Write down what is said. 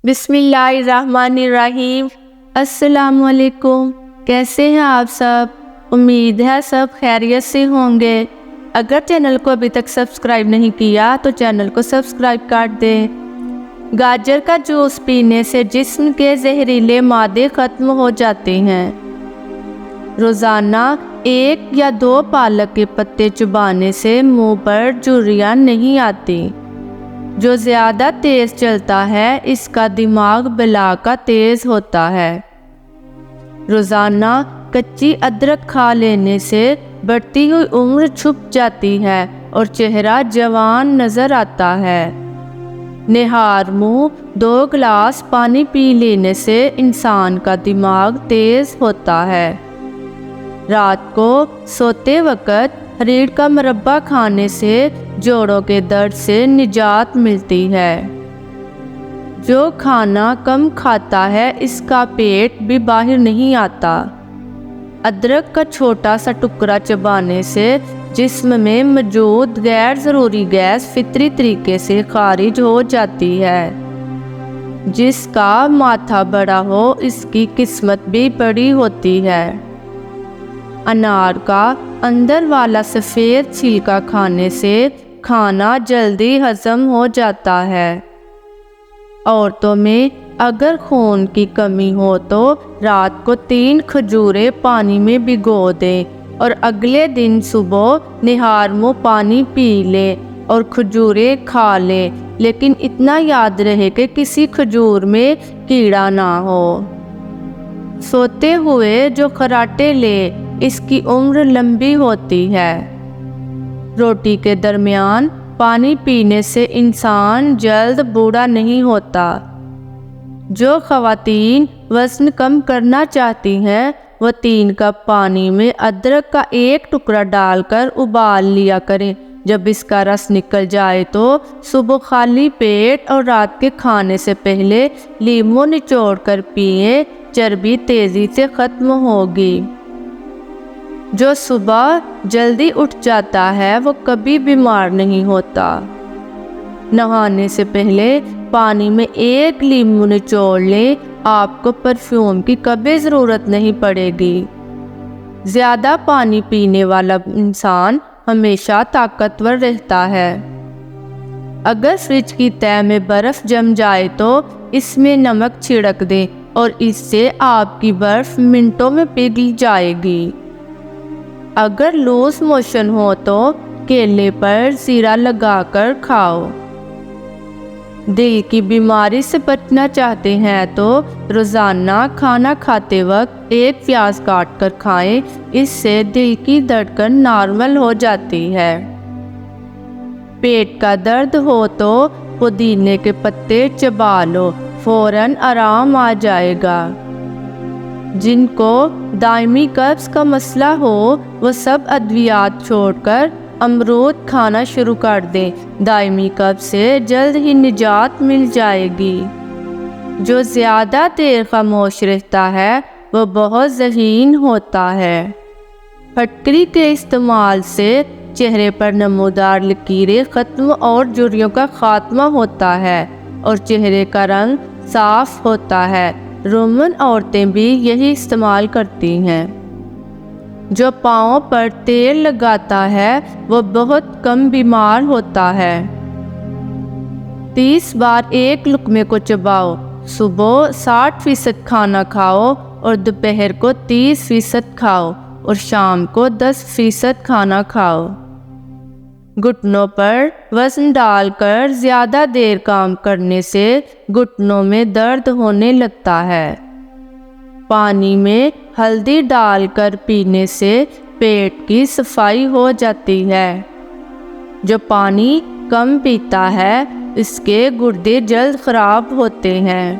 بسم اللہ الرحمن الرحیم۔ السلام علیکم، کیسے ہیں آپ سب؟ امید ہے سب خیریت سے ہوں گے۔ اگر چینل کو ابھی تک سبسکرائب نہیں کیا تو چینل کو سبسکرائب کر دیں۔ گاجر کا جوس پینے سے جسم کے زہریلے مادے ختم ہو جاتے ہیں۔ روزانہ 1 یا 2 پالک کے پتے چبانے سے منہ پر جھریاں نہیں آتی۔ جو زیادہ تیز چلتا ہے اس کا دماغ بلا کا تیز ہوتا ہے۔ روزانہ کچی ادرک کھا لینے سے بڑھتی ہوئی عمر چھپ جاتی ہے اور چہرہ جوان نظر آتا ہے۔ نہار منہ 2 گلاس پانی پی لینے سے انسان کا دماغ تیز ہوتا ہے۔ رات کو سوتے وقت ہریڑ کا مربع کھانے سے جوڑوں کے درد سے نجات ملتی ہے۔ جو کھانا کم کھاتا ہے اس کا پیٹ بھی باہر نہیں آتا۔ ادرک کا چھوٹا سا ٹکڑا چبانے سے جسم میں موجود غیر ضروری گیس فطری طریقے سے خارج ہو جاتی ہے۔ جس کا ماتھا بڑا ہو اس کی قسمت بھی بڑی ہوتی ہے۔ انار کا اندر والا سفید چھلکا کھانے سے کھانا جلدی ہضم ہو جاتا ہے۔ عورتوں میں اگر خون کی کمی ہو تو رات کو 3 کھجوریں پانی میں بھگو دیں اور اگلے دن صبح نہار منہ پانی پی لیں اور کھجوریں کھا لیں، لیکن اتنا یاد رہے کہ کسی کھجور میں کیڑا نہ ہو۔ سوتے ہوئے جو خراٹے لے اس کی عمر لمبی ہوتی ہے۔ روٹی کے درمیان پانی پینے سے انسان جلد بوڑھا نہیں ہوتا۔ جو خواتین وزن کم کرنا چاہتی ہیں وہ 3 کپ پانی میں ادرک کا 1 ٹکڑا ڈال کر ابال لیا کریں۔ جب اس کا رس نکل جائے تو صبح خالی پیٹ اور رات کے کھانے سے پہلے لیموں نچوڑ کر پئیں، چربی تیزی سے ختم ہوگی۔ جو صبح جلدی اٹھ جاتا ہے وہ کبھی بیمار نہیں ہوتا۔ نہانے سے پہلے پانی میں 1 لیموں نچوڑ لیں، آپ کو پرفیوم کی کبھی ضرورت نہیں پڑے گی۔ زیادہ پانی پینے والا انسان ہمیشہ طاقتور رہتا ہے۔ اگر فریج کی تہہ میں برف جم جائے تو اس میں نمک چھڑک دیں اور اس سے آپ کی برف منٹوں میں پگھل جائے گی۔ اگر لوز موشن ہو تو کیلے پر زیرہ لگا کر کھاؤ۔ دل کی بیماری سے بچنا چاہتے ہیں تو روزانہ کھانا کھاتے وقت 1 پیاز کاٹ کر کھائیں، اس سے دل کی دھڑکن نارمل ہو جاتی ہے۔ پیٹ کا درد ہو تو پودینے کے پتے چبا لو، فوراً آرام آ جائے گا۔ جن کو دائمی قبض کا مسئلہ ہو وہ سب ادویات چھوڑ کر امرود کھانا شروع کر دیں، دائمی قبض سے جلد ہی نجات مل جائے گی۔ جو زیادہ دیر خاموش رہتا ہے وہ بہت ذہین ہوتا ہے۔ پھٹکری کے استعمال سے چہرے پر نمودار لکیریں ختم اور جھریوں کا خاتمہ ہوتا ہے اور چہرے کا رنگ صاف ہوتا ہے۔ رومن عورتیں بھی یہی استعمال کرتی ہیں۔ جو پاؤں پر تیل لگاتا ہے وہ بہت کم بیمار ہوتا ہے۔ 30 بار 1 لقمے کو چباؤ، صبح 60% کھانا کھاؤ اور دوپہر کو 30% کھاؤ اور شام کو 10% کھانا کھاؤ۔ گھٹنوں پر وزن ڈال کر زیادہ دیر کام کرنے سے گھٹنوں میں درد ہونے لگتا ہے۔ پانی میں ہلدی ڈال کر پینے سے پیٹ کی صفائی ہو جاتی ہے۔ جو پانی کم پیتا ہے اس کے گردے جلد خراب ہوتے ہیں۔